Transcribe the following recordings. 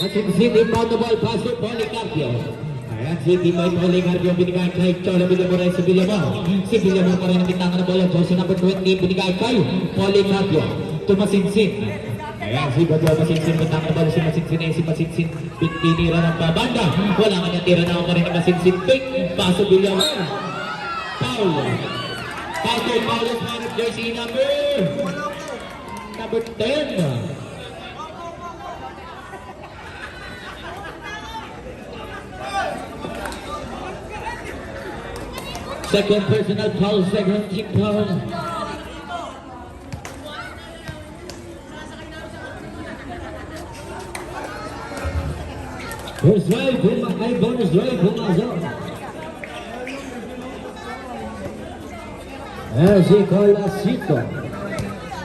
Masinsin inbound the ball pass to Policarpio. Ayan si Timoy Policarpio binigay kay Cholo Villamor si Villamor. Si Villamor pa rin ang bitangan na bola. Jersey number 20 binigay kay Policarpio. To Masinsin. Ayan si Badwa Masinsin bitangan na bola si Masinsin ay si Masinsin tinira ng babanda. Wala nga niya tira na ako rin ni Masinsin. Pick paso Villamor. Foul. Foul jersey number 10. Second personal foul, second team foul. First drive, ay bonus drive, pumasok. Si Colasito.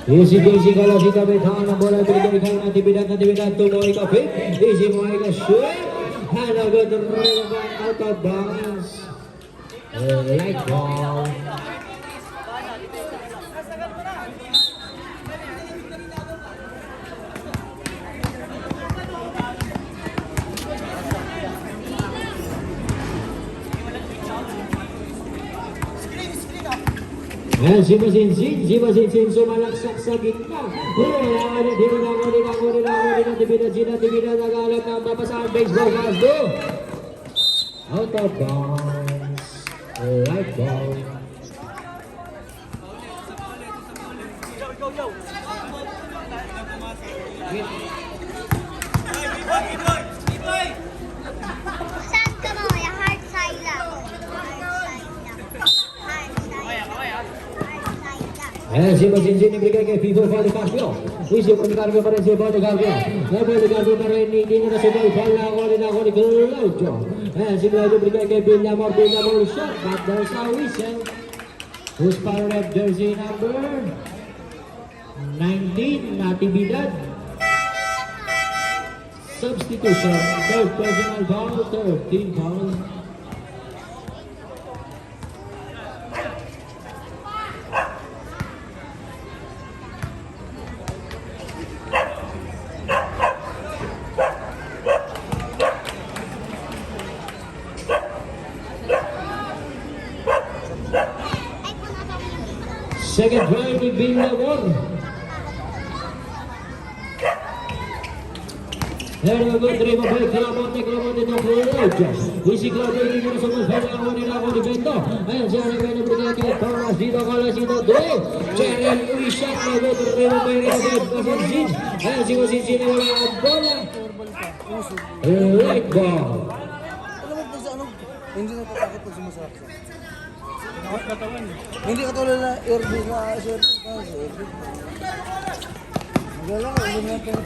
Si Colasito, bitawan ng bola, binigay kang natividad, tumoy ka pick. Easy mo ay ka-shoot. And a good rebound out of bounds. Light ball. Si Masinsin sumalaksak sa gitna. Dinakot, nagalat ng papasahan baseball pass do. Out of bounds. Light ball. Saan ka mo? Yung hard side lang. Si Masinsin ibigay kay Fibo Policarpio. Si Policarpio pa rin si Policarpio. Policarpio pa rin hindi na si Paul na ako ni Claudio. Si Claudio ibigay kay Villamor shot. But there's a whistle. Who's para red jersey number 19, Natividad. Substitution. Third personal foul, third team foul. Second drive ni Villamor. There we go, Dream of Break, Clamonte ng Claudio. Si Claudio hindi mo sa mga ako ni Bento. Ayan siya rin kayo na kay Torres dito, Colasito, do. Cheryl Uishak na go, Dream of Break, Masinsin. Ayan si Masinsin na wala ang bola. Light ball. Hindi natatakot pag sumasakit. Hindi ka tulad na airbus na airbus. Magalang ko, hindi natin.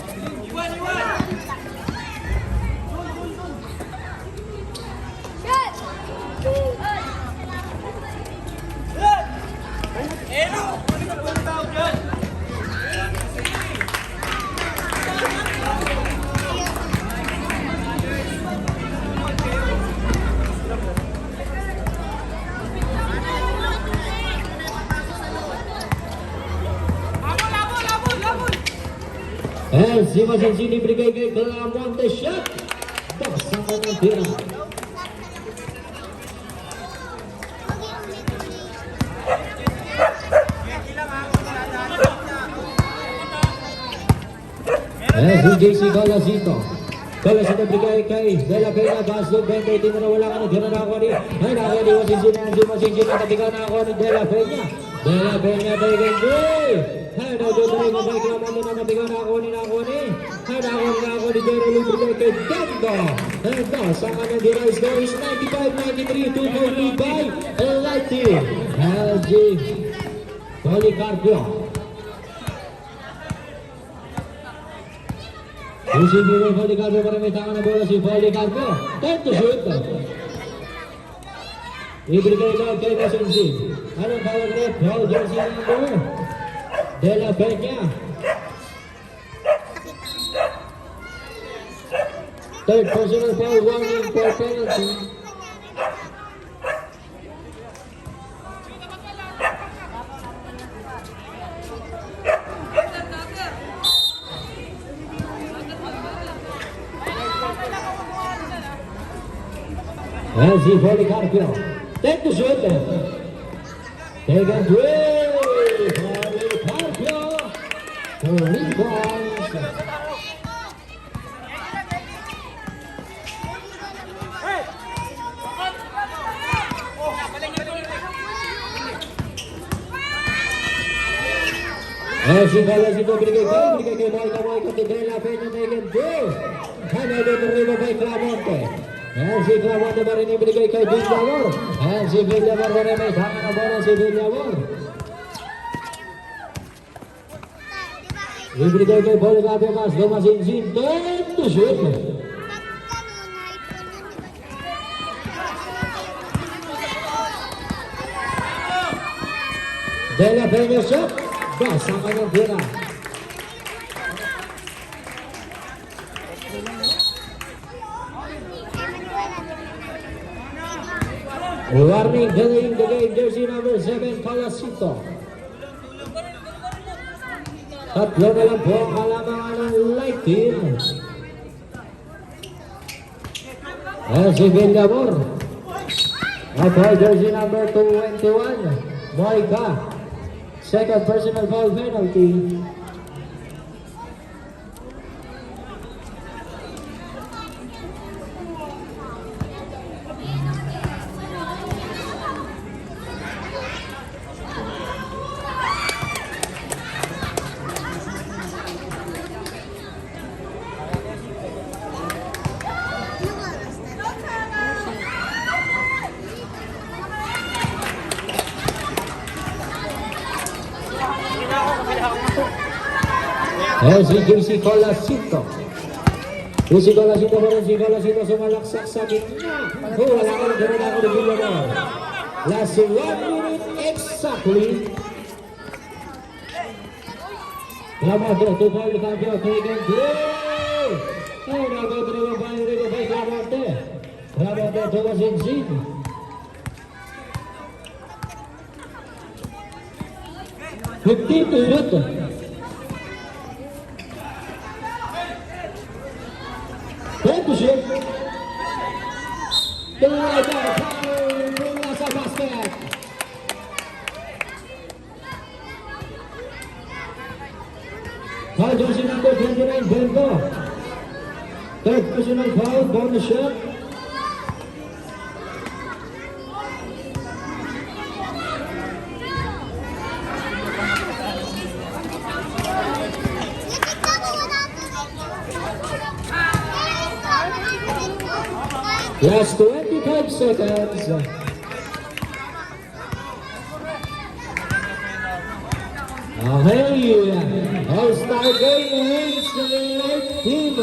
Si Masinsin ibigay kay Clamonte shot. Basta ka ng tira. Si JC Colasito. Colasito ibigay kay Dela Peña. Basket 20, tinawala ka na tira na ako ni. Ay nako ni Masinsin na tabigan na ako ni Dela Peña. Dela Peña tayo kay Hay na do tayo ng bike naman na nabigan na ako ni. Hay na ako ni Jerry Lubricate kay Ganda. Ganda sa kanya di Rice Doris 95-93 2-4 by Lighty. LG Policarpio. Si Policarpio para may tangan na bola si Policarpio. Time to shoot. Ibigay daw kay Masinsin. Anong power rep? Foul jersey number Dela Peña. Third personal foul, warning for penalty. And si Policarpio. Take the shoot. Take and three. Policarpio. 3 points. Si bola si binigay kay Moika to De La Peña, they can do. And I don't remember by Clamonte. And si Clamonte pa rin ibinigay kay Villamor. And si Villamor pa rin may tama na bola si Villamor. Ibinigay kay Policarpio Mas, Dumasinsin, 10 to shoot. De La Peña shot. Basa ka ng tira. Warning, delaying the game, jersey number 7, Calasito. Tatlo na lang po ang kalamangan ng light team. Si Villamor. At jersey number 21, Moika. Second personal foul penalty. Si JC Colasito. Si Colasito pa rin, si Colasito sumalaksak sa gitna. Wala ka rin, gano'n ako ng Villamor. Last 1 minute exactly. Clamonte, 2 point Policarpio, take and play. Nagagawin pa rin rito kay Clamonte. Clamonte, Dumasinsin. Fifteen to shoot. Take the shot. Bola sa basket. Foul jersey number 29, Bento. Third personal foul, bonus shot. Last 25 seconds. Hey, All-Star Game against the team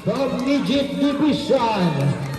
from Midget Division.